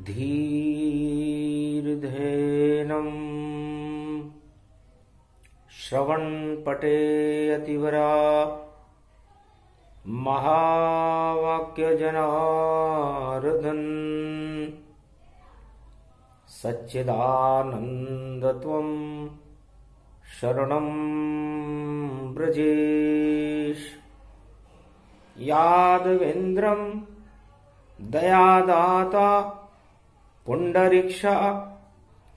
धीर्धेनं श्रवणपटे अतिवरा महावाक्यजनार्दन सच्चिदानन्दत्वं शरणं ब्रजेश। यादवेन्द्रं दयादाता पुंडरीक्षा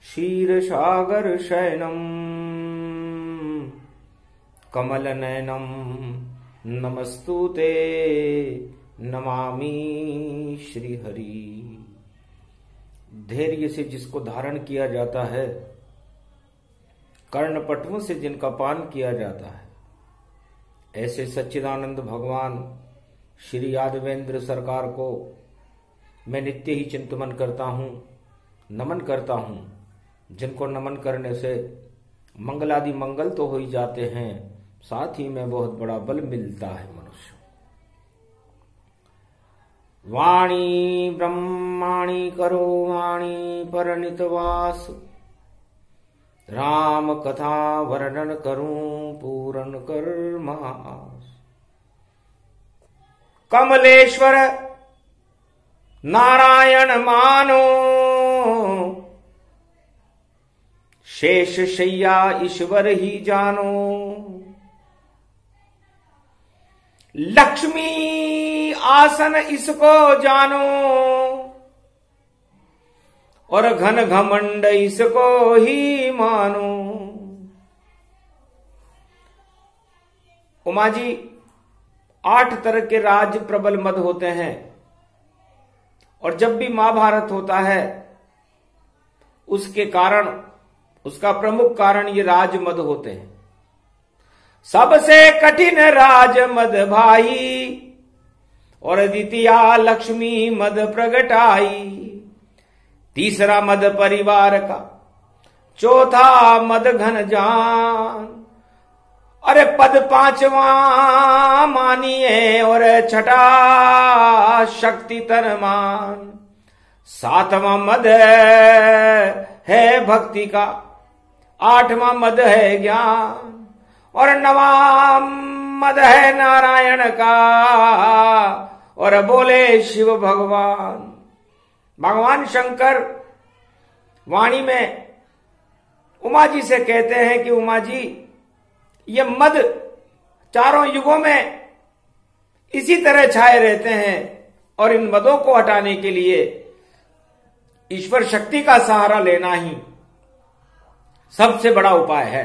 क्षीरसागरशयनं कमलनयनं नमस्तुते नमामि श्रीहरि। धैर्य से जिसको धारण किया जाता है, कर्णपटुओं से जिनका पान किया जाता है, ऐसे सच्चिदानंद भगवान श्री यादवेंद्र सरकार को मैं नित्य ही चिंतन करता हूँ, नमन करता हूँ। जिनको नमन करने से मंगलादि मंगल तो हो ही जाते हैं, साथ ही में बहुत बड़ा बल मिलता है मनुष्य। वाणी ब्रह्माणी करो वाणी परनितवास, राम कथा वर्णन करूं पूर्ण कर मास। कमलेश्वर नारायण मानो, शेष शैया ईश्वर ही जानो। लक्ष्मी आसन इसको जानो, और घन घमंड इसको ही मानो। उमा जी, 8 तरह के राज प्रबल मद होते हैं, और जब भी महाभारत होता है उसके कारण, उसका प्रमुख कारण ये राज मद होते हैं। सबसे कठिन राज मद भाई, और द्वितीया लक्ष्मी मद प्रगटाई। तीसरा मद परिवार का, चौथा मद घन जान, अरे पद 5वां मानिए, और छठा शक्ति तनमान। 7वां मद है भक्ति का, 8वां मद है ज्ञान, और 9वां मद है नारायण का, और बोले शिव भगवान। भगवान शंकर वाणी में उमा जी से कहते हैं कि उमा जी, ये मद चारों युगों में इसी तरह छाए रहते हैं, और इन मदों को हटाने के लिए ईश्वर शक्ति का सहारा लेना ही सबसे बड़ा उपाय है।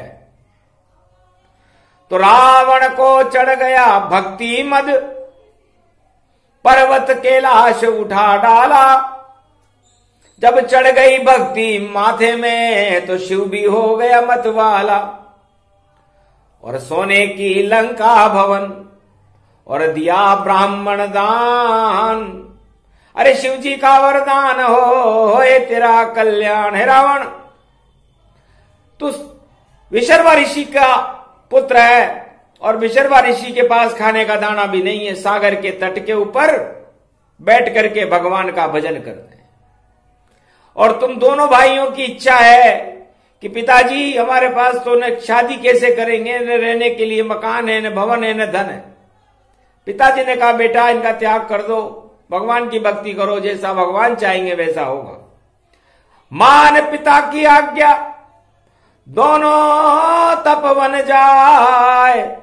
तो रावण को चढ़ गया भक्ति मद, पर्वत कैलाश उठा डाला। जब चढ़ गई भक्ति माथे में, तो शिव भी हो गया मतवाला। और सोने की लंका भवन, और दिया ब्राह्मण दान। अरे शिव जी का वरदान हो तेरा कल्याण। है रावण, तू विशर्वा ऋषि का पुत्र है, और विशर्वा ऋषि के पास खाने का दाना भी नहीं है। सागर के तट के ऊपर बैठ करके भगवान का भजन करते हैं। और तुम दोनों भाइयों की इच्छा है कि पिताजी हमारे पास तो न शादी कैसे करेंगे, न रहने के लिए मकान है, न भवन है, न धन है। पिताजी ने कहा बेटा इनका त्याग कर दो, भगवान की भक्ति करो, जैसा भगवान चाहेंगे वैसा होगा। मान पिता की आज्ञा, दोनों तपवन जाए,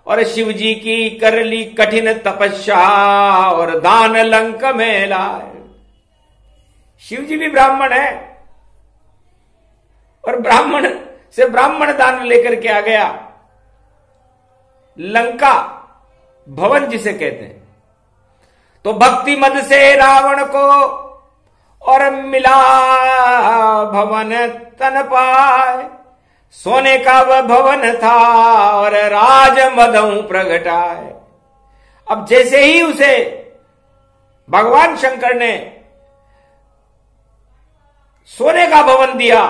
और शिव जी की कर ली कठिन तपस्या, और दान लंक में लाए। शिव जी भी ब्राह्मण है, और ब्राह्मण से ब्राह्मण दान लेकर के आ गया। लंका भवन जिसे कहते हैं। तो भक्ति मद से रावण को, और मिला भवन तन पाए। सोने का वह भवन था, और राज मदऊ प्रगटाए। अब जैसे ही उसे भगवान शंकर ने सोने का भवन दिया,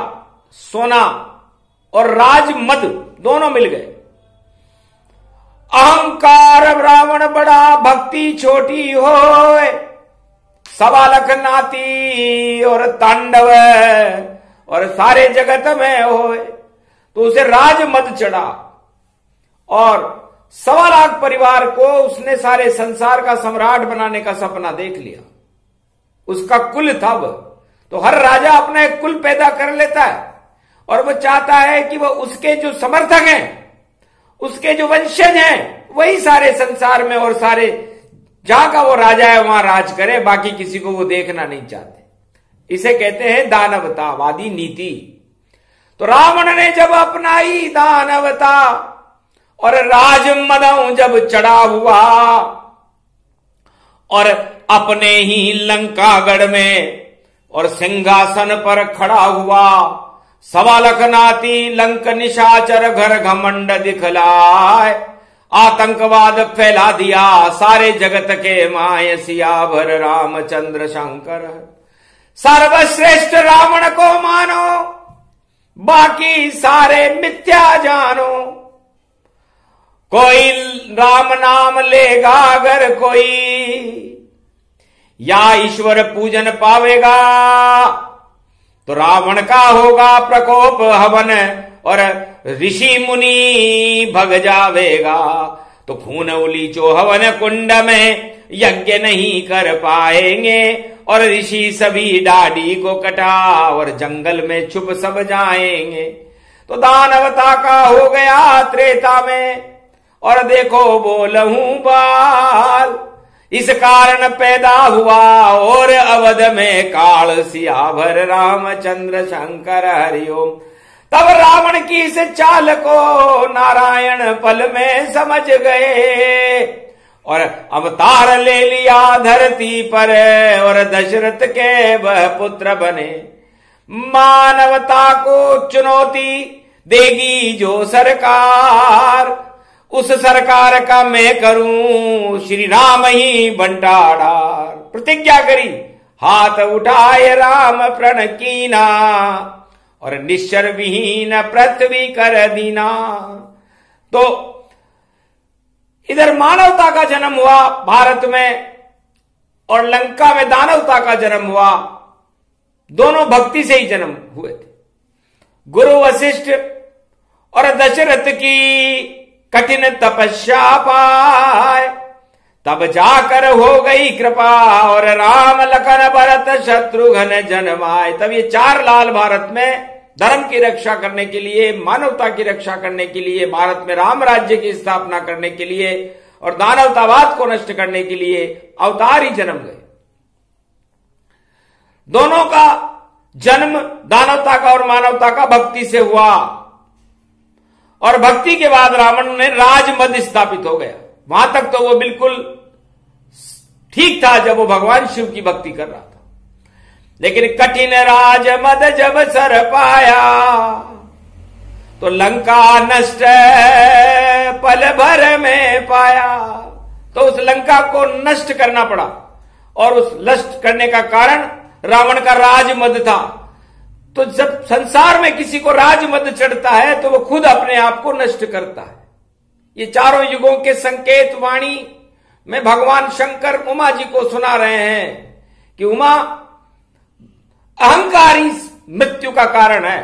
सोना और राज मद दोनों मिल गए। अहंकार रावण बड़ा, भक्ति छोटी होए। सवा लख नाती और तांडव और सारे जगत में होए, तो उसे राज मद चढ़ा और 1.25 लाख परिवार को उसने सारे संसार का सम्राट बनाने का सपना देख लिया। उसका कुल था वो, तो हर राजा अपना एक कुल पैदा कर लेता है और वो चाहता है कि वो उसके जो समर्थक हैं, उसके जो वंशज हैं, वही सारे संसार में और सारे जहां का वो राजा है वहां राज करे, बाकी किसी को वो देखना नहीं चाहते। इसे कहते हैं दानवतावादी नीति। तो रावण ने जब अपनाई दानवता और राजमदों जब चढ़ा हुआ और अपने ही लंकागढ़ में और सिंहासन पर खड़ा हुआ, 1.25 लाख नाती लंक निशाचर घर घमंड दिखलाए, आतंकवाद फैला दिया सारे जगत के माय सियावर रामचंद्र शंकर। सर्वश्रेष्ठ रावण को मानो, बाकी सारे मिथ्या जानो। कोई राम नाम लेगा अगर कोई, या ईश्वर पूजन पावेगा, तो रावण का होगा प्रकोप हवन और ऋषि मुनि भग जावेगा। तो खून उलीचो हवन कुंड में यज्ञ नहीं कर पाएंगे और ऋषि सभी डाडी को कटा और जंगल में छुप सब जाएंगे। तो दानवता का हो गया त्रेता में और देखो बोलहूं बाल, इस कारण पैदा हुआ और अवध में काल सियावर रामचंद्र शंकर हरिओम। तब रावण की इस चाल को नारायण पल में समझ गए और अवतार ले लिया धरती पर और दशरथ के वह पुत्र बने। मानवता को चुनौती देगी जो सरकार, उस सरकार का मैं करूं श्री राम ही बंटाधार। प्रतिज्ञा करी, हाथ उठाए राम प्रण कीना और निश्चर विहीन पृथ्वी कर दीना। तो इधर मानवता का जन्म हुआ भारत में और लंका में दानवता का जन्म हुआ। दोनों भक्ति से ही जन्म हुए थे। गुरु वशिष्ठ और दशरथ की कठिन तपस्या पाए, तब जाकर हो गई कृपा और राम लखन भरत शत्रुघ्न जन्माए। तब ये 4 लाल भारत में धर्म की रक्षा करने के लिए, मानवता की रक्षा करने के लिए, भारत में राम राज्य की स्थापना करने के लिए और दानवतावाद को नष्ट करने के लिए अवतार ही जन्म गए। दोनों का जन्म दानवता का और मानवता का भक्ति से हुआ और भक्ति के बाद रावण ने राजमद स्थापित हो गया। वहां तक तो वो बिल्कुल ठीक था जब वो भगवान शिव की भक्ति कर रहा था, लेकिन कठिन राजमद जब सर पाया तो लंका नष्ट पल भर में पाया। तो उस लंका को नष्ट करना पड़ा और उस नष्ट करने का कारण रावण का राजमद था। तो जब संसार में किसी को राजमद चढ़ता है तो वो खुद अपने आप को नष्ट करता है। ये चारों युगों के संकेत वाणी में भगवान शंकर उमा जी को सुना रहे हैं कि उमा अहंकारी मृत्यु का कारण है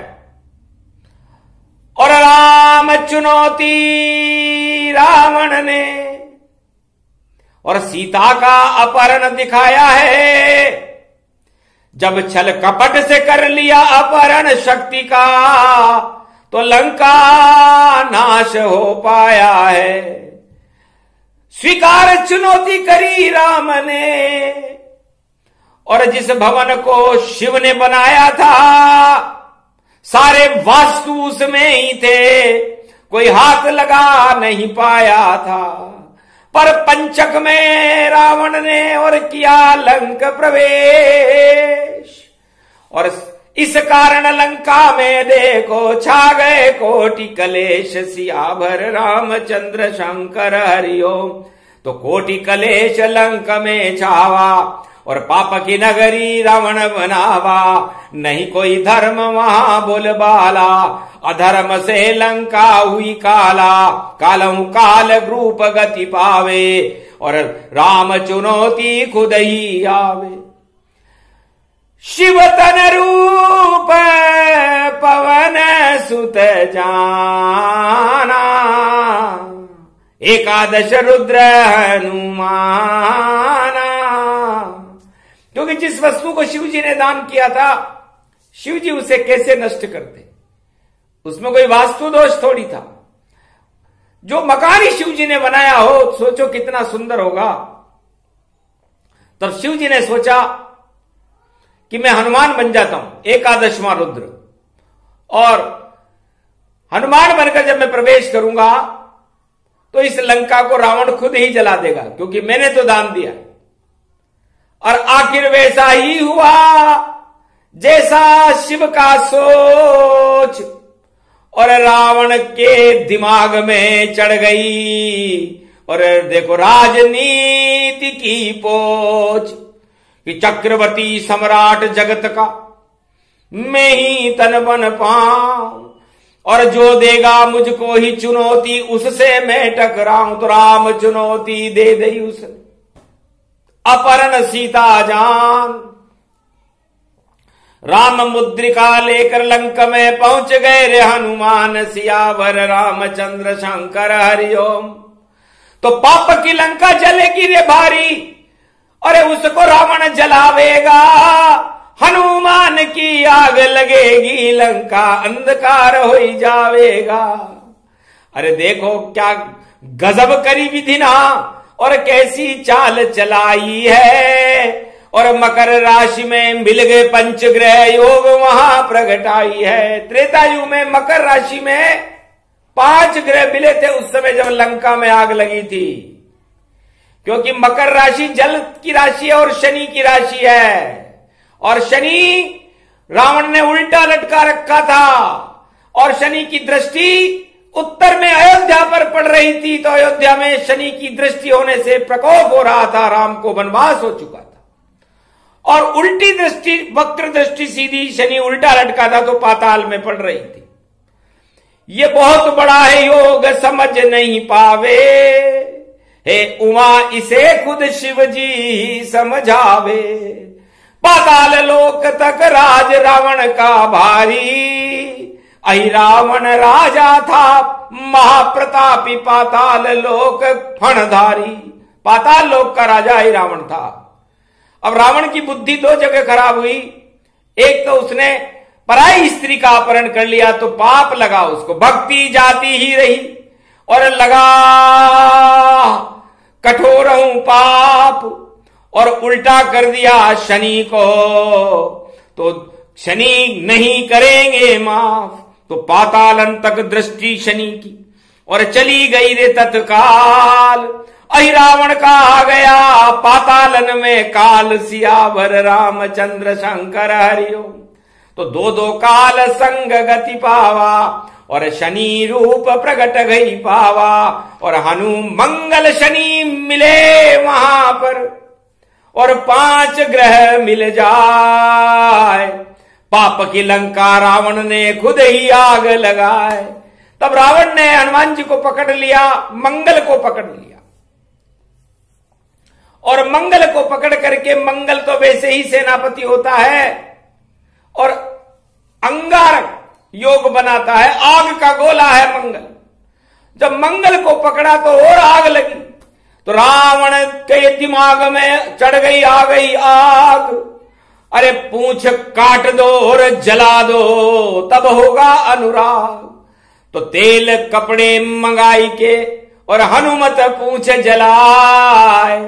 और राम चुनौती रावण ने और सीता का अपहरण दिखाया है। जब छल कपट से कर लिया अपहरण शक्ति का तो लंका नाश हो पाया है। स्वीकार चुनौती करी राम ने और जिस भवन को शिव ने बनाया था सारे वास्तु उसमें ही थे, कोई हाथ लगा नहीं पाया था। पर पंचक में रावण ने और किया लंक प्रवेश और इस कारण लंका में देखो छा गए कोटि कलेश। सियावर रामचंद्र शंकर हरिओम। तो कोटि कलेश लंक में छावा और पाप की नगरी रावण बनावा। नहीं कोई धर्म वहां बोलबाला, अधर्म से लंका हुई काला। कालहु काल रूप गति पावे और राम चुनौती खुद ही आवे। शिव तन रूप पवन सुत जाना, एकादश रुद्र हनुमाना। क्योंकि जिस वस्तु को शिव जी ने दान किया था, शिव जी उसे कैसे नष्ट करते, उसमें कोई वास्तु दोष थोड़ी था। जो मकान ही शिव जी ने बनाया हो, सोचो कितना सुंदर होगा। तब शिव जी ने सोचा कि मैं हनुमान बन जाता हूं, एकादशवां रुद्र, और हनुमान बनकर जब मैं प्रवेश करूंगा तो इस लंका को रावण खुद ही जला देगा, क्योंकि मैंने तो दान दिया। और आखिर वैसा ही हुआ जैसा शिव का सोच, और रावण के दिमाग में चढ़ गई। और देखो राजनीति की पोच कि चक्रवर्ती सम्राट जगत का मैं ही तन बन पाऊं, और जो देगा मुझको ही चुनौती उससे मैं टकराऊं। तो राम चुनौती दे दी उसने, अपहरण सीता जान। राम मुद्रिका लेकर लंक में पहुंच गए रे हनुमान, सियावर रामचंद्र शंकर हरिओम। तो पाप की लंका जलेगी रे भारी, अरे उसको रावण जलावेगा। हनुमान की आग लगेगी, लंका अंधकार हो जावेगा। अरे देखो क्या गजब करी विधि ना, और कैसी चाल चलाई है। और मकर राशि में मिल गए पंचग्रह योग वहां प्रगटाई है। त्रेता युग में मकर राशि में 5 ग्रह मिले थे उस समय जब लंका में आग लगी थी, क्योंकि मकर राशि जल की राशि है और शनि की राशि है। और शनि रावण ने उल्टा लटका रखा था, और शनि की दृष्टि उत्तर में अयोध्या पर पड़ रही थी। तो अयोध्या में शनि की दृष्टि होने से प्रकोप हो रहा था, राम को वनवास हो चुका था। और उल्टी दृष्टि, वक्र दृष्टि सीधी, शनि उल्टा लटका था तो पाताल में पड़ रही थी। ये बहुत बड़ा है योग, समझ नहीं पावे, हे उमा इसे खुद शिव जी समझावे। पाताल लोक तक राज रावण का भारी, अहि रावण राजा था महाप्रतापी, पाताल लोक फणधारी। पाताल लोक का राजा ही रावण था। अब रावण की बुद्धि 2 जगह खराब हुई। एक तो उसने पराई स्त्री का अपहरण कर लिया तो पाप लगा उसको, भक्ति जाती ही रही, और लगा कठोर हूं पाप, और उल्टा कर दिया शनि को, तो शनि नहीं करेंगे माफ। तो पातालन तक दृष्टि शनि की, और चली गई रे तत्काल। अहि रावण का आ गया पातालन में काल, सियावर रामचंद्र शंकर हरिओम। तो 2 काल संग गति पावा, और शनि रूप प्रगट गई पावा। और हनु मंगल शनि मिले वहां पर, और 5 ग्रह मिल जाए। पाप की लंका रावण ने खुद ही आग लगाए। तब रावण ने हनुमान जी को पकड़ लिया, मंगल को पकड़ लिया, और मंगल को पकड़ करके, मंगल तो वैसे ही सेनापति होता है और अंगारक योग बनाता है, आग का गोला है मंगल। जब मंगल को पकड़ा तो और आग लगी, तो रावण के दिमाग में चढ़ गई, आ गई आग। अरे पूंछ काट दो और जला दो, तब होगा अनुराग। तो तेल कपड़े मंगाई के और हनुमत पूंछ जलाए,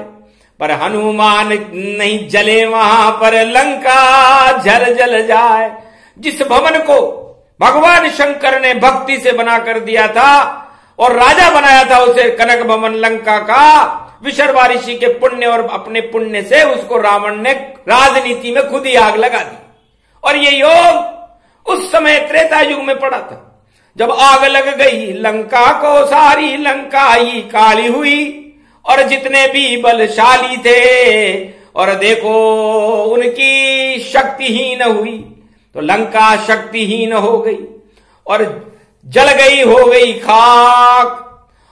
पर हनुमान नहीं जले वहां पर, लंका जल जल जाए। जिस भवन को भगवान शंकर ने भक्ति से बना कर दिया था और राजा बनाया था उसे, कनक भवन लंका का, विशर्वा ऋषि के पुण्य और अपने पुण्य से उसको रावण ने राजनीति में खुद ही आग लगा दी। और ये योग उस समय त्रेता युग में पड़ा था, जब आग लग गई लंका को, सारी लंका ही काली हुई, और जितने भी बलशाली थे और देखो उनकी शक्तिहीन हुई। तो लंका शक्तिहीन हो गई और जल गई, हो गई खाक।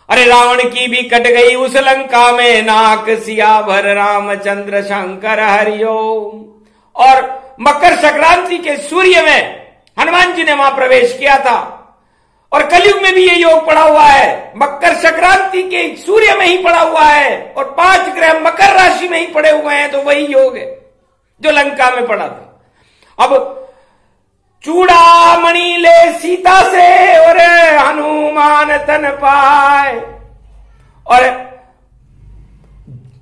अरे रावण की भी कट गई उस लंका में नाक, सियावर रामचंद्र शंकर हरिओम। और मकर संक्रांति के सूर्य में हनुमान जी ने वहां प्रवेश किया था। और कलयुग में भी ये योग पड़ा हुआ है, मकर संक्रांति के सूर्य में ही पड़ा हुआ है, और 5 ग्रह मकर राशि में ही पड़े हुए हैं, तो वही योग है जो लंका में पड़ा था। अब चूड़ामणि ले सीता से और हनुमान तन पाए, और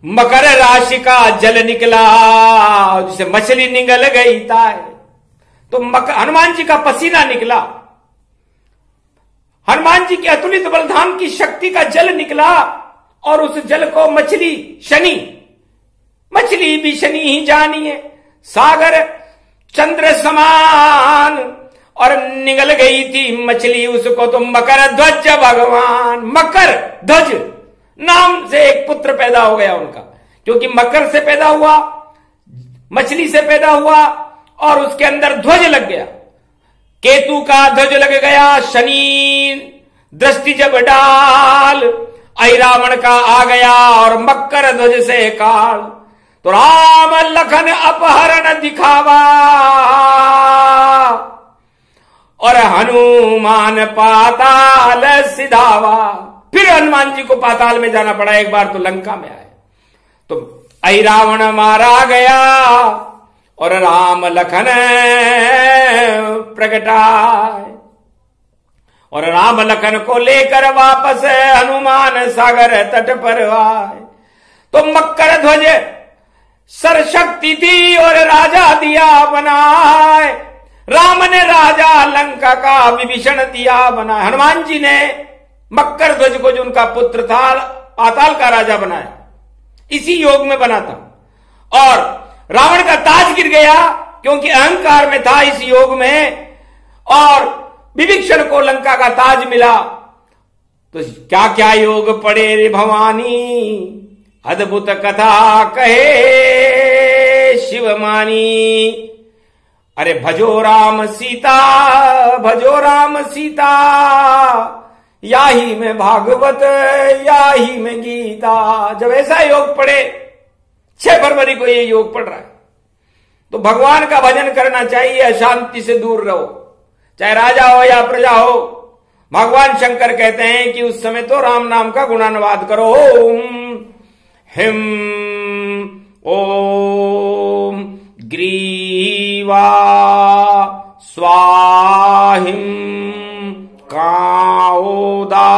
मकर राशि का जल निकला जिसे मछली निगल गई ताए, तो हनुमान जी का पसीना निकला, हनुमान जी के अतुलित बलधाम की शक्ति का जल निकला, और उस जल को मछली शनि, मछली भी शनि ही जानिए, सागर चंद्र समान, और निगल गई थी मछली उसको तो मकर ध्वज भगवान, मकर ध्वज नाम से एक पुत्र पैदा हो गया उनका, क्योंकि मकर से पैदा हुआ, मछली से पैदा हुआ, और उसके अंदर ध्वज लग गया, केतु का ध्वज लग गया, शनि दृष्टि जब डाल रावण का आ गया, और मकर ध्वज से काल, तो राम लखन अपहरण दिखावा, और हनुमान पाताल सिधावा। फिर हनुमान जी को पाताल में जाना पड़ा, एक बार तो लंका में आए, तो रावण मारा गया, और राम लखन प्रगटाए, और राम लखन को लेकर वापस हनुमान सागर तट पर आए। तो मकर ध्वज सरशक्ति थी और राजा दिया बनाए, राम ने राजा लंका का विभीषण दिया बनाया, हनुमान जी ने मकर ध्वज को जो उनका पुत्र था पाताल का राजा बनाया, इसी योग में बना था। और रावण का ताज गिर गया क्योंकि अहंकार में था इस योग में, और विभीषण को लंका का ताज मिला। तो क्या क्या योग पड़े रे भवानी, अद्भुत कथा कहे शिवमानी। अरे भजो राम सीता, भजो राम सीता, याही में भागवत याही में गीता। जब ऐसा योग पड़े, 6 फरवरी को ये योग पड़ रहा है, तो भगवान का भजन करना चाहिए, अशांति से दूर रहो, चाहे राजा हो या प्रजा हो। भगवान शंकर कहते हैं कि उस समय तो राम नाम का गुणानुवाद करो, ओम हिम ओम ग्रीवा स्वाहिम काओदा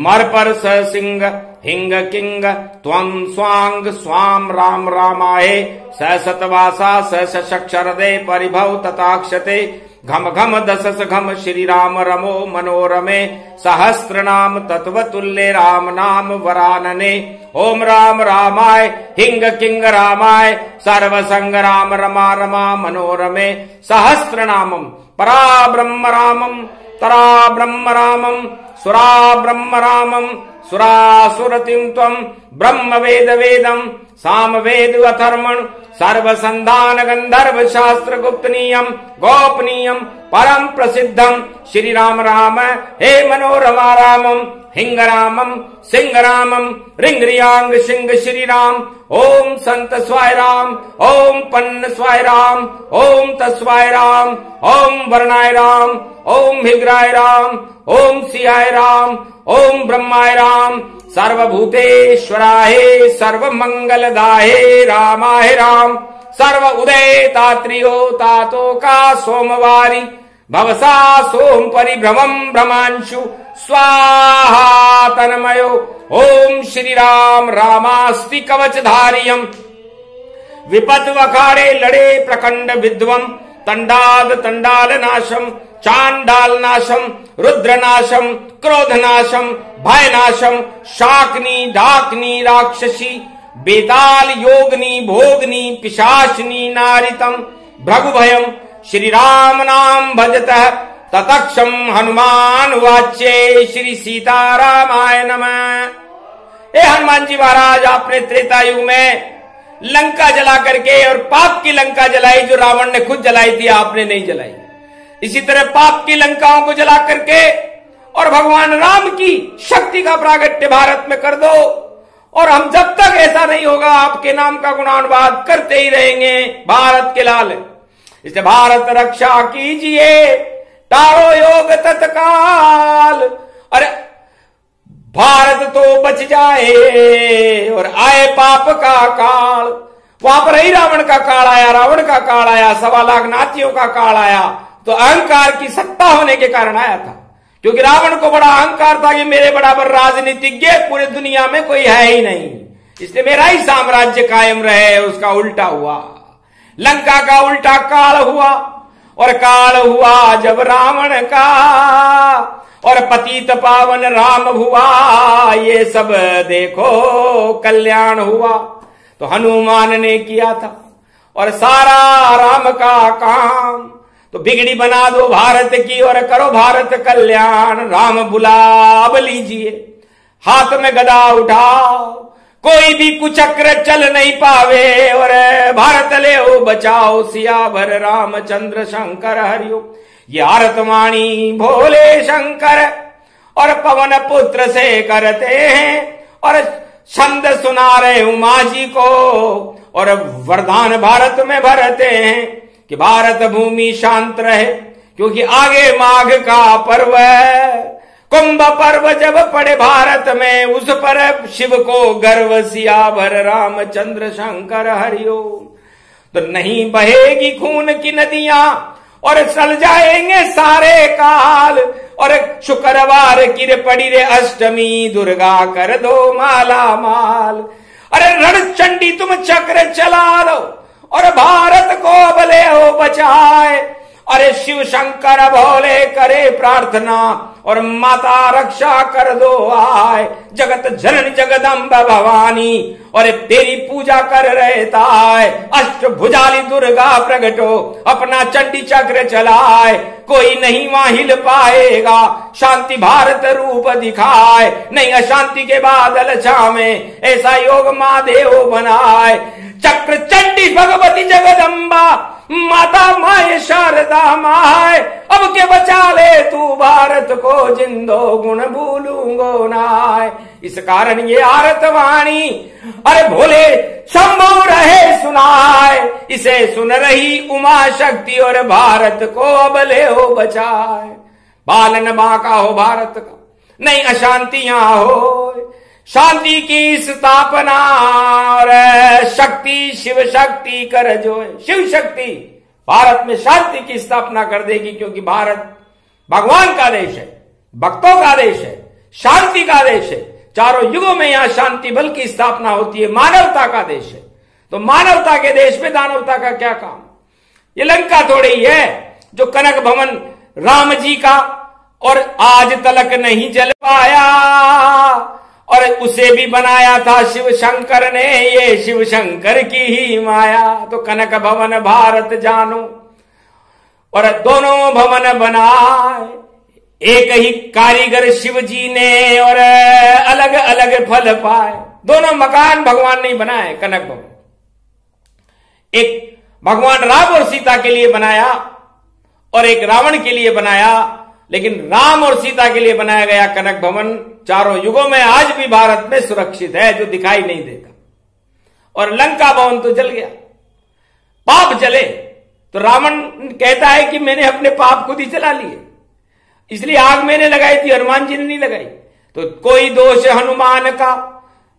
मरपर सिंह हिंग किंग त्वं स्वांग स्वाम राम रामाये स सतवासा स सक्षरदे परिभव तथाक्षते घम घम दशस घम श्री राम रमो मनोरमे सहस्त्र नाम तत्वतुल्य राम नाम वरानने। ओम राम रामाय हिंग किंग रामाय सर्व संग राम रमा रमा मनोरमे सहस्त्र नामम परा ब्रह्म रामम तरा ब्रह्म रामम सुरा ब्रह्म रामम सुरासुरतिम त्वं ब्रह्म वेद वेदम साम वेद अथर्मण सर्व संधान गंधर्व शास्त्र गुप्तनीयम गोपनीयम परम प्रसिद्धम श्री राम राम हे मनोरमा रामम हिंग रामम सिंह रामम रिंग रियांग सिंह श्री राम। ओम संत स्वाय राम, ओम पन्न स्वाय राम, ओम तस्वाय राम, ओम वर्णाय राम, ओम हिग्राय राम, ओम सियाय राम, ओम ब्रह्माय राम, सर्वभूतेश्वराय सर्व मंगलदाय रामाय राम। सर्व उदय तात्रियो तातो का सोमवारी भवसा सोम परिभ्रमम भ्रमांशु स्वाहा तन्मयो। ओम श्री राम रामास्ति कवचधारियम विपद वखाड़े लड़े प्रखंड विद्वम तंडाद तंडाल नाशम चांडाल नाशम रुद्र नाशम क्रोध नाशम भय नाशम शाकनी डाकनी राक्षसी बेताल योगनी भोगनी पिशाचनी नारितम भृगु भयम श्री राम नाम भजतः ततक्षम हनुमान वाच्ये श्री सीतारामाय नमः। हे हनुमान जी महाराज, आपने त्रेता युग में लंका जला करके और पाप की लंका जलाई जो रावण ने खुद जलाई थी, आपने नहीं जलाई। इसी तरह पाप की लंकाओं को जला करके और भगवान राम की शक्ति का प्रागट्य भारत में कर दो, और हम जब तक ऐसा नहीं होगा आपके नाम का गुणानुवाद करते ही रहेंगे, भारत के लाल। इसलिए भारत रक्षा कीजिए, टारो योग तत्काल। अरे भारत तो बच जाए और आए पाप का काल। वहां पर ही रावण का काल आया, रावण का काल आया, 1.25 लाख नाथियों का काल आया, तो अहंकार की सत्ता होने के कारण आया था। क्योंकि रावण को बड़ा अहंकार था कि मेरे बराबर राजनीतिज्ञ पूरी दुनिया में कोई है ही नहीं, इसलिए मेरा ही साम्राज्य कायम रहे। उसका उल्टा हुआ, लंका का उल्टा काल हुआ। और काल हुआ जब रावण का, और पतित पावन राम हुआ, ये सब देखो कल्याण हुआ। तो हनुमान ने किया था और सारा राम का काम। तो बिगड़ी बना दो भारत की और करो भारत कल्याण। राम बुलाव लीजिए, हाथ में गदा उठाओ, कोई भी कुचक्र चल नहीं पावे, और भारत ले हो बचाओ, सियावर रामचंद्र शंकर हरिओ। ये आरतवाणी भोले शंकर और पवन पुत्र से करते हैं, और छंद सुना रहे उमा जी को, और वरदान भारत में भरते हैं कि भारत भूमि शांत रहे। क्योंकि आगे माघ का पर्व है, कुंभ पर्व जब पड़े भारत में, उस पर शिव को गर्व, सियावर रामचंद्र शंकर हरिओ। तो नहीं बहेगी खून की नदियां और चल जाएंगे सारे काल, और शुक्रवार की पड़ी रे अष्टमी, दुर्गा कर दो माला माल। अरे रणचंडी तुम चक्र चला लो और भारत को भले हो बचाए। अरे शिव शंकर भोले करे प्रार्थना, और माता रक्षा कर दो आए। जगत जननी जगदम्ब भवानी, और तेरी पूजा कर रहता है। अष्टभुजाली दुर्गा प्रगटो, अपना चंडी चक्र चलाए। कोई नहीं वहां हिल पाएगा, शांति भारत रूप दिखाए। नहीं अशांति के बादल छावे, ऐसा योग महादेव बनाए। चक्र चंडी भगवती जगदम्बा, माता माए शारदा माए। अब के बचा ले तू भारत को, जिंदो गुण भूलूंगो नाय। इस कारण ये आरतवाणी अरे भोले शंभु रहे सुनाए। इसे सुन रही उमा शक्ति, और भारत को अब ले हो बचाए। बालन बांका हो भारत का, नहीं अशांतियां हो, शांति की स्थापना, और शक्ति शिव शक्ति कर जो है। शिव शक्ति भारत में शांति की स्थापना कर देगी, क्योंकि भारत भगवान का देश है, भक्तों का देश है, शांति का देश है। चारों युगों में यहां शांति बल की स्थापना होती है, मानवता का देश है। तो मानवता के देश में दानवता का क्या काम। ये लंका थोड़ी ही है जो कनक भवन राम जी का, और आज तलक नहीं जल पाया, और उसे भी बनाया था शिव शंकर ने। ये शिव शंकर की ही माया। तो कनक भवन भारत जानो, और दोनों भवन बनाए एक ही कारीगर शिव जी ने, और अलग अलग फल पाए। दोनों मकान भगवान ने बनाए। कनक भवन एक भगवान राम और सीता के लिए बनाया, और एक रावण के लिए बनाया। लेकिन राम और सीता के लिए बनाया गया कनक भवन चारों युगों में आज भी भारत में सुरक्षित है, जो दिखाई नहीं देता। और लंका भवन तो जल गया, पाप जले। तो रावण कहता है कि मैंने अपने पाप खुद ही चला लिए, इसलिए आग मैंने लगाई थी, हनुमान जी ने नहीं लगाई। तो कोई दोष हनुमान का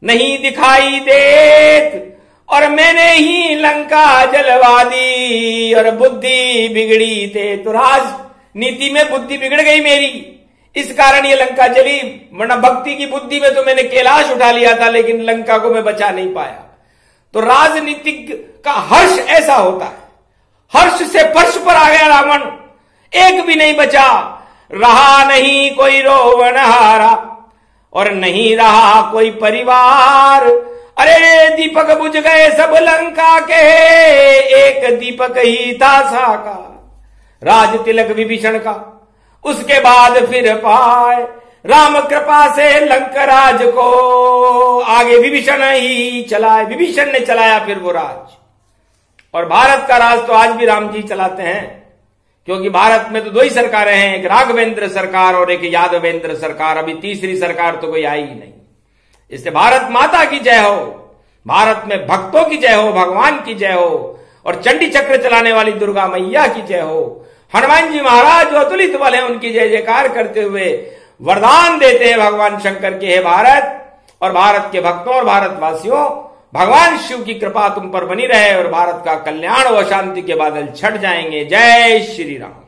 नहीं दिखाई देत, और मैंने ही लंका जलवा दी, और बुद्धि बिगड़ी थे। तो राजनीति में बुद्धि बिगड़ गई मेरी, इस कारण ये लंका जली। वरना भक्ति की बुद्धि में तो मैंने कैलाश उठा लिया था, लेकिन लंका को मैं बचा नहीं पाया। तो राजनीतिक का हर्ष ऐसा होता है, हर्ष से फर्श पर आ गया रावण, एक भी नहीं बचा। रहा नहीं कोई रोवनहारा, और नहीं रहा कोई परिवार। अरे दीपक बुझ गए सब लंका के, एक दीपक ही था साकार। राज तिलक विभीषण का उसके बाद फिर पाए, राम कृपा से लंकराज को आगे विभीषण ही चलाए। विभीषण ने चलाया फिर वो राज। और भारत का राज तो आज भी राम जी चलाते हैं, क्योंकि भारत में तो दो ही सरकारें हैं, एक राघवेंद्र सरकार और एक यादवेंद्र सरकार। अभी तीसरी सरकार तो कोई आई ही नहीं। इसलिए भारत माता की जय हो, भारत में भक्तों की जय हो, भगवान की जय हो, और चंडी चक्र चलाने वाली दुर्गा मैया की जय हो। हनुमान जी महाराज जो अतुलित बल है उनकी जय जयकार करते हुए वरदान देते हैं भगवान शंकर के, हे भारत और भारत के भक्तों और भारतवासियों, भगवान शिव की कृपा तुम पर बनी रहे और भारत का कल्याण व शांति के बादल छट जाएंगे। जय श्री राम।